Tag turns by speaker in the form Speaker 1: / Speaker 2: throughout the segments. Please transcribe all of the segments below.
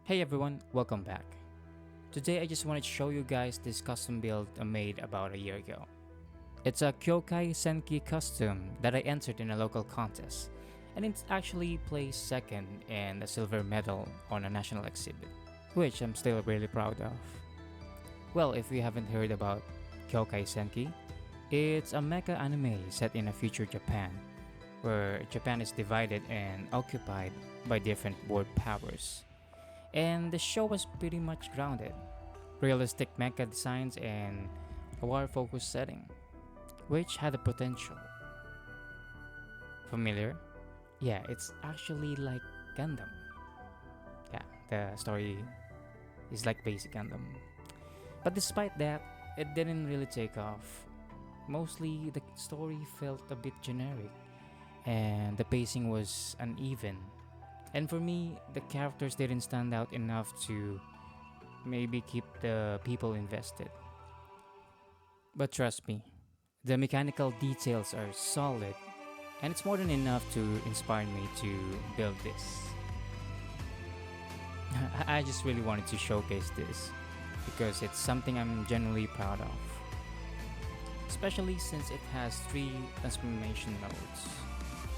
Speaker 1: Hey everyone, welcome back. Today I just wanted to show you guys this custom build I made about a year ago. It's a Kyokai Senki custom that I entered in a local contest, and it actually placed second and a silver medal on a national exhibit, which I'm still really proud of. Well, if you haven't heard about Kyokai Senki, it's a mecha anime set in a future Japan, where Japan is divided and occupied by different world powers. And the show was pretty much grounded, realistic mecha designs, and a war focused setting, which had the potential. Familiar? Yeah, it's actually like Gundam. Yeah, the story is like basic Gundam. But despite that, it didn't really take off. Mostly, the story felt a bit generic, and the pacing was uneven. And for me, the characters didn't stand out enough to maybe keep the people invested. But trust me, the mechanical details are solid, and it's more than enough to inspire me to build this. I just really wanted to showcase this because it's something I'm genuinely proud of, especially since it has three transformation modes.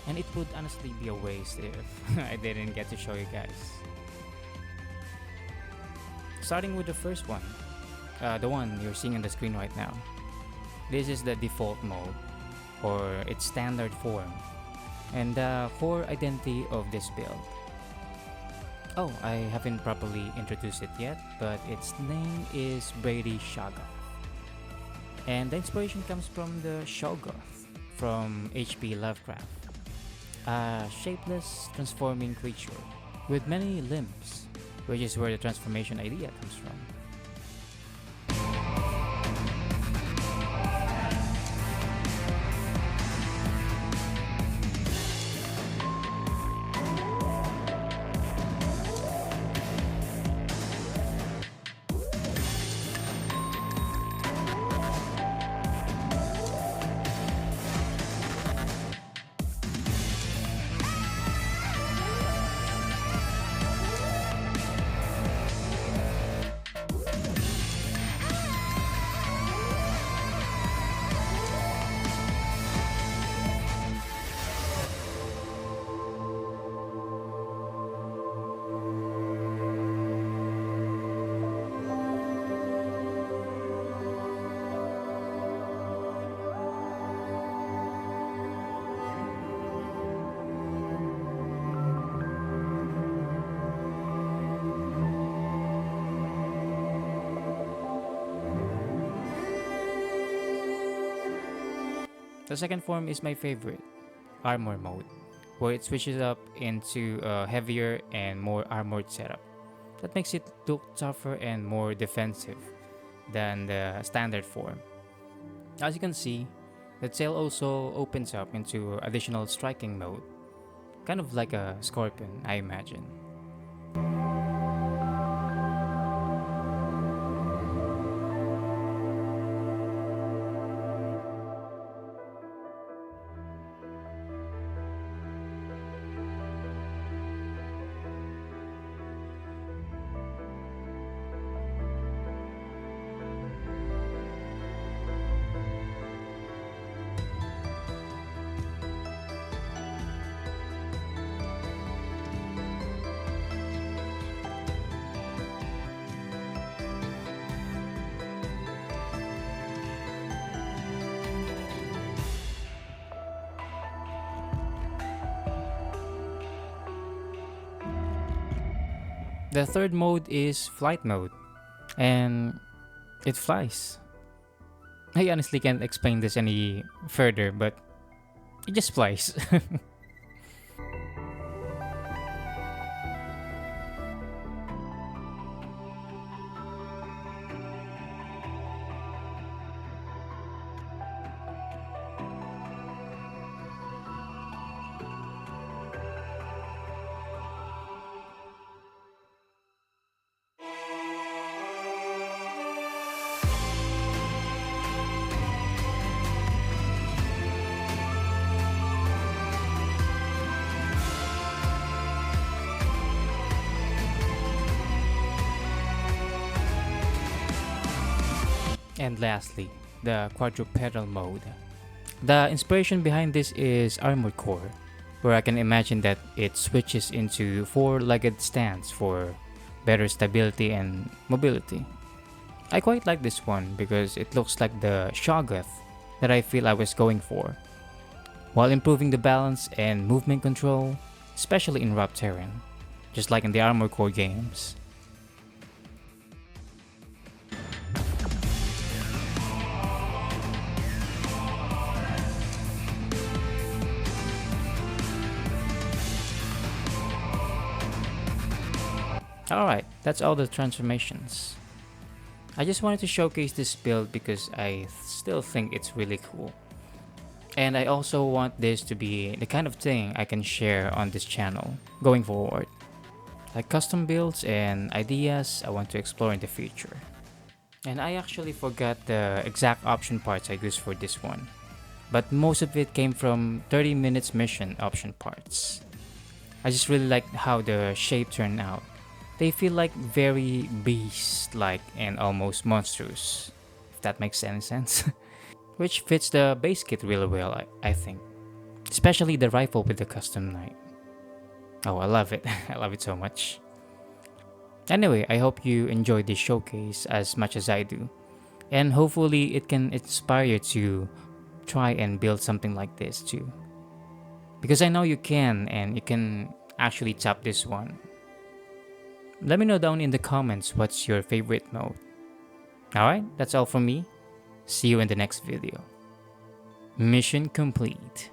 Speaker 1: And it would honestly be a waste if I didn't get to show you guys. Starting with the first one, the one you're seeing on the screen right now. This is the default mode, or its standard form, and the core identity of this build. Oh, I haven't properly introduced it yet, but its name is Brady Shaggoth. And the inspiration comes from the Shoggoth from H.P. Lovecraft, a shapeless, transforming creature with many limbs, which is where the transformation idea comes from. The second form is my favorite, Armor mode, where it switches up into a heavier and more armored setup. That makes it look tougher and more defensive than the standard form. As you can see, the tail also opens up into additional striking mode, kind of like a scorpion, I imagine. The third mode is flight mode, and it flies. I honestly can't explain this any further, but it just flies. And lastly, the quadrupedal mode. The inspiration behind this is Armored Core, where I can imagine that it switches into four-legged stance for better stability and mobility. I quite like this one because it looks like the Shoggoth that I feel I was going for, while improving the balance and movement control, especially in rough terrain, just like in the Armored Core games. Alright, that's all the transformations. I just wanted to showcase this build because I still think it's really cool. And I also want this to be the kind of thing I can share on this channel going forward. Like custom builds and ideas I want to explore in the future. And I actually forgot the exact option parts I used for this one. But most of it came from 30 minutes mission option parts. I just really like how the shape turned out. They feel like very beast-like and almost monstrous, if that makes any sense. Which fits the base kit really well, I think. Especially the rifle with the custom knight. Oh, I love it. I love it so much. Anyway, I hope you enjoyed this showcase as much as I do. And hopefully it can inspire you to try and build something like this too. Because I know you can, and you can actually top this one. Let me know down in the comments what's your favorite mode. Alright, that's all from me. See you in the next video. Mission complete.